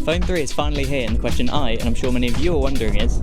Phone 3 is finally here, and the question and I'm sure many of you are wondering is,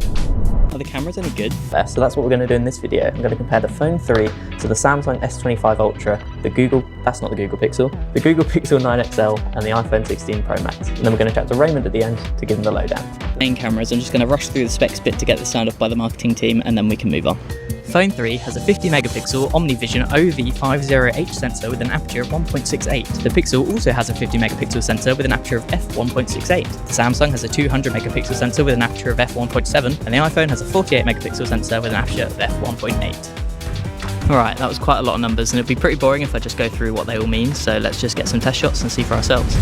are the cameras any good? So that's what we're going to do in this video. I'm going to compare the Phone 3 to the Samsung S25 Ultra, the Google Pixel 9 XL, and the iPhone 16 Pro Max. And then we're going to chat to Raymond at the end to give him the lowdown. Main cameras, I'm just going to rush through the specs bit to get this signed off by the marketing team, and then we can move on. Phone 3 has a 50 megapixel OmniVision OV50H sensor with an aperture of 1.68. The Pixel also has a 50 megapixel sensor with an aperture of f1.68. The Samsung has a 200 megapixel sensor with an aperture of f1.7, and the iPhone has a 48 megapixel sensor with an aperture of f1.8. Alright, that was quite a lot of numbers, and it'd be pretty boring if I just go through what they all mean, so let's just get some test shots and see for ourselves.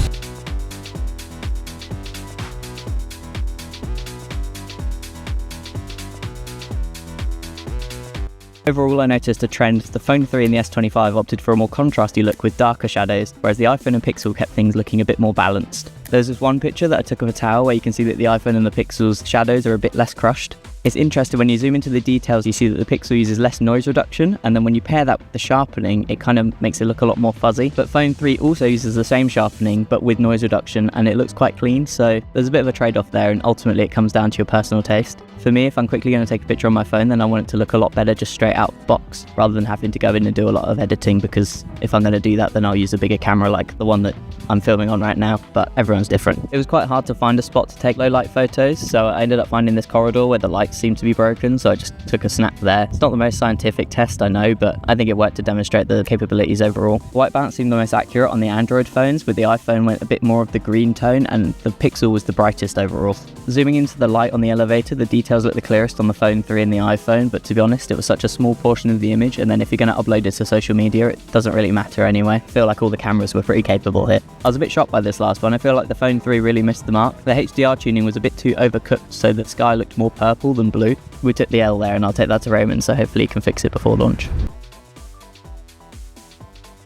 Overall, I noticed a trend. The Phone 3 and the S25 opted for a more contrasty look with darker shadows, whereas the iPhone and Pixel kept things looking a bit more balanced. There's this one picture that I took of a tower where you can see that the iPhone and the Pixel's shadows are a bit less crushed. It's interesting, when you zoom into the details, you see that the Pixel uses less noise reduction, and then when you pair that with the sharpening, it kind of makes it look a lot more fuzzy. But Phone 3 also uses the same sharpening, but with noise reduction, and it looks quite clean, so there's a bit of a trade-off there, and ultimately it comes down to your personal taste. For me, if I'm quickly going to take a picture on my phone, then I want it to look a lot better just straight out of the box, rather than having to go in and do a lot of editing, because if I'm going to do that, then I'll use a bigger camera like the one that I'm filming on right now, but everyone's different. It was quite hard to find a spot to take low light photos, so I ended up finding this corridor where the lights seemed to be broken, so I just took a snap there. It's not the most scientific test, I know, but I think it worked to demonstrate the capabilities overall. White balance seemed the most accurate on the Android phones, with the iPhone went a bit more of the green tone, and the Pixel was the brightest overall. Zooming into the light on the elevator, the details look the clearest on the Phone 3 and the iPhone, but to be honest, it was such a small portion of the image, and then if you're going to upload it to social media, it doesn't really matter anyway. I feel like all the cameras were pretty capable here. I was a bit shocked by this last one. I feel like the Phone 3 really missed the mark. The HDR tuning was a bit too overcooked, so the sky looked more purple than blue. We took the L there, and I'll take that to Raymond, so hopefully he can fix it before launch.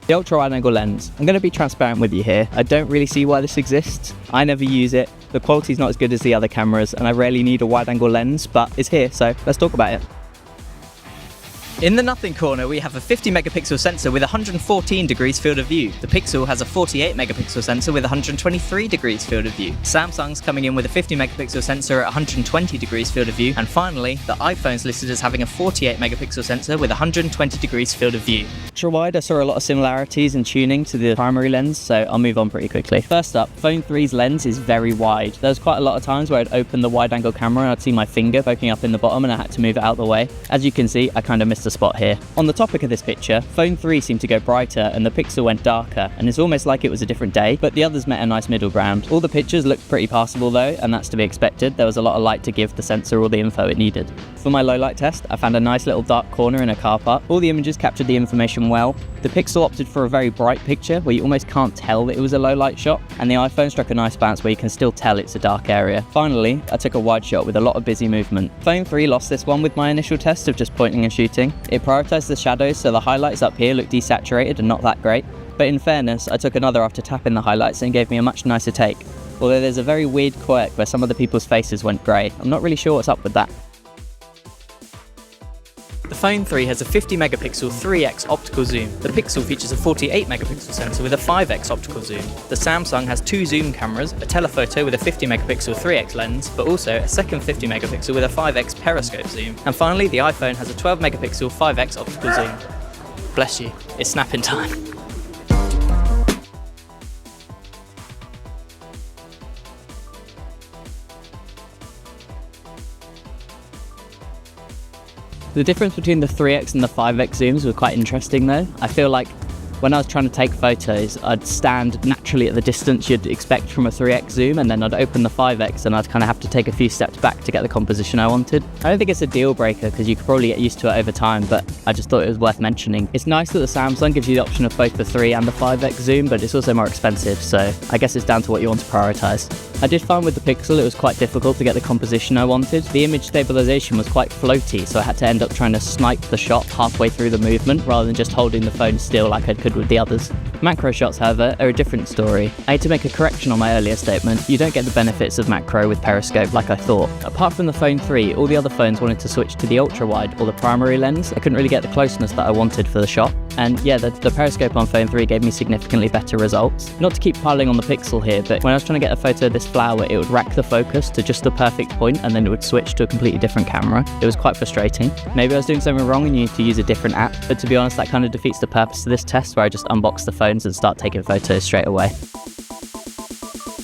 The ultra wide angle lens. I'm going to be transparent with you here. I don't really see why this exists. I never use it. The quality's not as good as the other cameras, and I rarely need a wide angle lens, but it's here, so let's talk about it. In the nothing corner, we have a 50 megapixel sensor with 114 degrees field of view. The Pixel has a 48 megapixel sensor with 123 degrees field of view. Samsung's coming in with a 50 megapixel sensor at 120 degrees field of view. And finally, the iPhone's listed as having a 48 megapixel sensor with 120 degrees field of view. Ultra wide, I saw a lot of similarities in tuning to the primary lens, so I'll move on pretty quickly. First up, Phone 3's lens is very wide. There was quite a lot of times where I'd open the wide angle camera and I'd see my finger poking up in the bottom, and I had to move it out of the way. As you can see, I kind of missed a spot here. On the topic of this picture, Phone 3 seemed to go brighter and the Pixel went darker, and it's almost like it was a different day, but the others met a nice middle ground. All the pictures looked pretty passable though, and that's to be expected. There was a lot of light to give the sensor all the info it needed. For my low light test, I found a nice little dark corner in a car park. All the images captured the information well. The Pixel opted for a very bright picture where you almost can't tell that it was a low light shot, and the iPhone struck a nice balance where you can still tell it's a dark area. Finally, I took a wide shot with a lot of busy movement. Phone 3 lost this one with my initial test of just pointing and shooting. It prioritized the shadows, so the highlights up here look desaturated and not that great. But in fairness, I took another after tapping the highlights and it gave me a much nicer take. Although there's a very weird quirk where some of the people's faces went grey. I'm not really sure what's up with that. The Phone 3 has a 50 megapixel 3x optical zoom. The Pixel features a 48 megapixel sensor with a 5x optical zoom. The Samsung has two zoom cameras, a telephoto with a 50 megapixel 3x lens, but also a second 50 megapixel with a 5x periscope zoom. And finally, the iPhone has a 12 megapixel 5x optical zoom. Bless you, it's snapping time. The difference between the 3x and the 5x zooms was quite interesting though. I feel like when I was trying to take photos, I'd stand naturally at the distance you'd expect from a 3x zoom, and then I'd open the 5x and I'd kind of have to take a few steps back to get the composition I wanted. I don't think it's a deal breaker because you could probably get used to it over time, but I just thought it was worth mentioning. It's nice that the Samsung gives you the option of both the 3 and the 5x zoom, but it's also more expensive, so I guess it's down to what you want to prioritize. I did find with the Pixel it was quite difficult to get the composition I wanted. The image stabilization was quite floaty, so I had to end up trying to snipe the shot halfway through the movement rather than just holding the phone still like I could with the others. Macro shots, however, are a different story. I had to make a correction on my earlier statement. You don't get the benefits of macro with periscope like I thought. Apart from the Phone 3, all the other phones wanted to switch to the ultra wide or the primary lens. I couldn't really get the closeness that I wanted for the shot. And yeah, the periscope on phone 3 gave me significantly better results. Not to keep piling on the Pixel here, but when I was trying to get a photo of this flower, it would rack the focus to just the perfect point and then it would switch to a completely different camera. It was quite frustrating. Maybe I was doing something wrong and you need to use a different app, but to be honest, that kind of defeats the purpose of this test where I just unbox the phones and start taking photos straight away.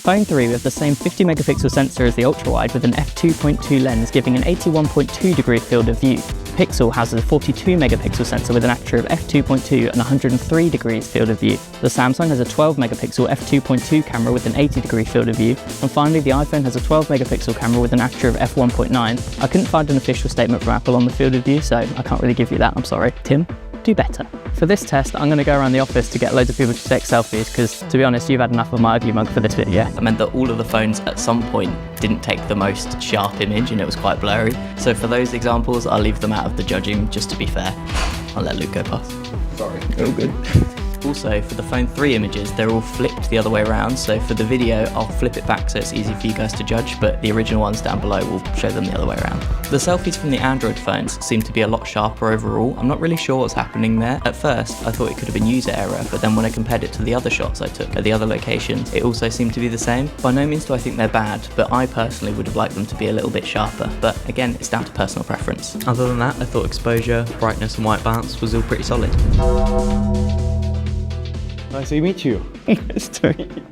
Phone 3 with the same 50 megapixel sensor as the ultra-wide with an f2.2 lens giving an 81.2 degree field of view. Pixel has a 42 megapixel sensor with an aperture of f2.2 and 103 degrees field of view. The Samsung has a 12 megapixel f2.2 camera with an 80 degree field of view. And finally, the iPhone has a 12 megapixel camera with an aperture of f1.9. I couldn't find an official statement from Apple on the field of view, so I can't really give you that, I'm sorry. Tim, do better. For this test, I'm going to go around the office to get loads of people to take selfies because, to be honest, you've had enough of my ugly mug for this video. That meant that all of the phones at some point didn't take the most sharp image and it was quite blurry. So for those examples, I'll leave them out of the judging just to be fair. I'll let Luke go past. Sorry. All good. Also, for the phone 3 images, they're all flipped the other way around, so for the video, I'll flip it back so it's easy for you guys to judge, but the original ones down below will show them the other way around. The selfies from the Android phones seem to be a lot sharper overall. I'm not really sure what's happening there. At first, I thought it could have been user error, but then when I compared it to the other shots I took at the other locations, it also seemed to be the same. By no means do I think they're bad, but I personally would have liked them to be a little bit sharper, but again, it's down to personal preference. Other than that, I thought exposure, brightness and white balance was all pretty solid. Nice to meet you. Nice to meet you.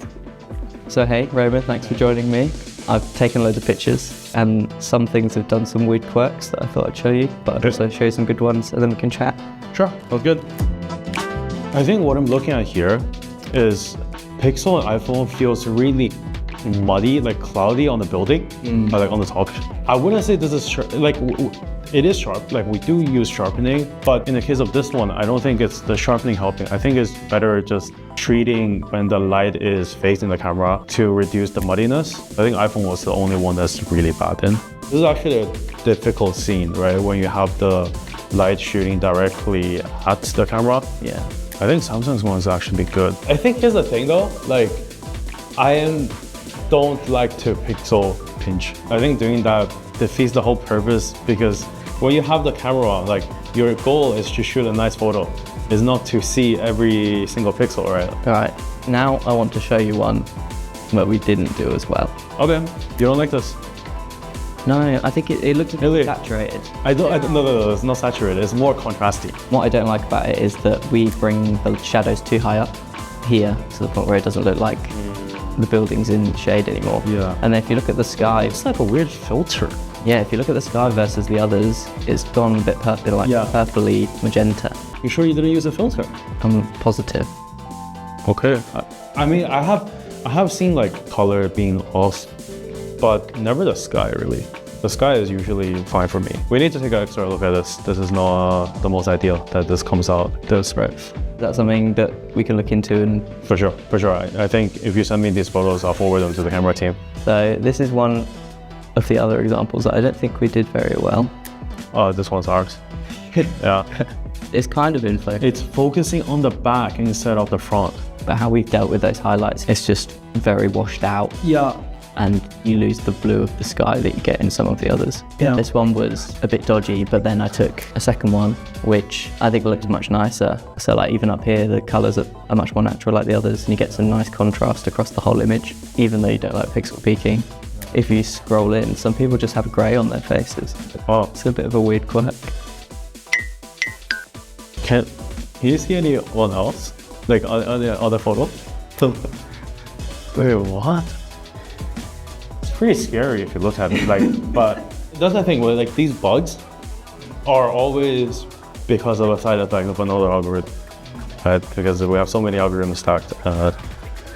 So hey, Roman, thanks for joining me. I've taken loads of pictures and some things have done some weird quirks that I thought I'd show you, but I'd also show you some good ones and then we can chat. Sure, sounds good. I think what I'm looking at here is Pixel and iPhone feels really muddy, like cloudy on the building, like on the top. I wouldn't say this is it is sharp, like we do use sharpening, but in the case of this one, I don't think it's the sharpening helping. I think it's better just treating when the light is facing the camera to reduce the muddiness. I think iPhone was the only one that's really bad in. This is actually a difficult scene, right? When you have the light shooting directly at the camera. Yeah. I think Samsung's one is actually good. I think here's the thing though, like don't like to pixel pinch. I think doing that defeats the whole purpose because when you have the camera, like your goal is to shoot a nice photo. It's not to see every single pixel, right? Alright, now I want to show you one that we didn't do as well. Okay, you don't like this? No, I think it looked a bit Really? saturated. No, it's not saturated, it's more contrasty. What I don't like about it is that we bring the shadows too high up here to the point where it doesn't look like the building's in shade anymore. Yeah. And then if you look at the sky, It's like a weird filter. yeah, if you look at the sky versus the others, it's gone a bit purpley magenta. You sure you didn't use a filter? I'm positive. Okay. I mean, I have seen like color being off, but never the sky really. The sky is usually fine for me. We need to take an extra look at this. This is not the most ideal that this comes out this right. Is that something that we can look into? And For sure. I think if you send me these photos, I'll forward them to the camera team. so this is one of the other examples that I don't think we did very well. Oh, this one's ours. Yeah. It's kind of in focus, It's focusing on the back instead of the front. but how we've dealt with those highlights, it's just very washed out. Yeah. And you lose the blue of the sky that you get in some of the others. Yeah. This one was a bit dodgy, but then I took a second one, which I think looked much nicer. So like even up here, the colors are much more natural like the others, and you get some nice contrast across the whole image, even though you don't like pixel peaking. If you scroll in, some people just have gray on their faces. Oh, It's a bit of a weird quirk. can you see anyone else? Like on the other photo? Wait, what? It's pretty scary if you look at it. Like, but that's the thing where like these bugs are always because of a side effect of another algorithm, right? Because we have so many algorithms stacked.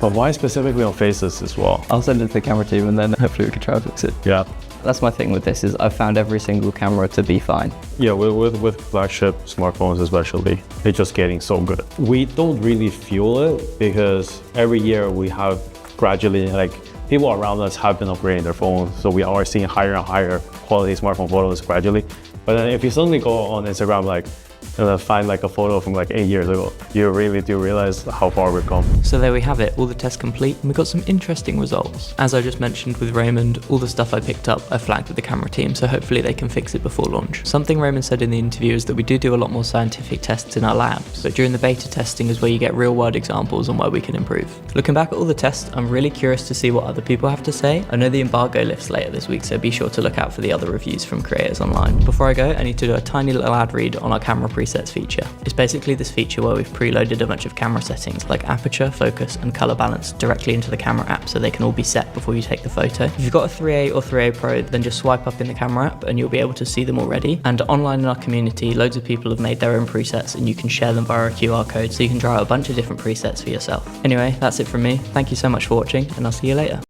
But why specifically on faces as well? I'll send it to the camera team and then hopefully we can try and fix it. Yeah. That's my thing with this, is I've found every single camera to be fine. Yeah, with flagship smartphones especially, they're just getting so good. We don't really feel it because every year we have gradually, like people around us have been upgrading their phones, so we are seeing higher and higher quality smartphone photos gradually. But then if you suddenly go on Instagram like and then find like a photo from like 8 years ago, you really do realize how far we've come. So there we have it, all the tests complete, and we got some interesting results. As I just mentioned with Raymond, all the stuff I picked up I flagged with the camera team, so hopefully they can fix it before launch. Something Raymond said in the interview is that we do a lot more scientific tests in our labs, but during the beta testing is where you get real world examples on where we can improve. Looking back at all the tests, I'm really curious to see what other people have to say. I know the embargo lifts later this week, so be sure to look out for the other reviews from creators online. Before I go, I need to do a tiny little ad read on our camera presets feature. It's basically this feature where we've preloaded a bunch of camera settings like aperture, focus and color balance directly into the camera app so they can all be set before you take the photo. If you've got a 3A or 3A Pro, then just swipe up in the camera app and you'll be able to see them already. And online in our community, loads of people have made their own presets and you can share them via a QR code so you can try out a bunch of different presets for yourself. Anyway, that's it from me. Thank you so much for watching and I'll see you later.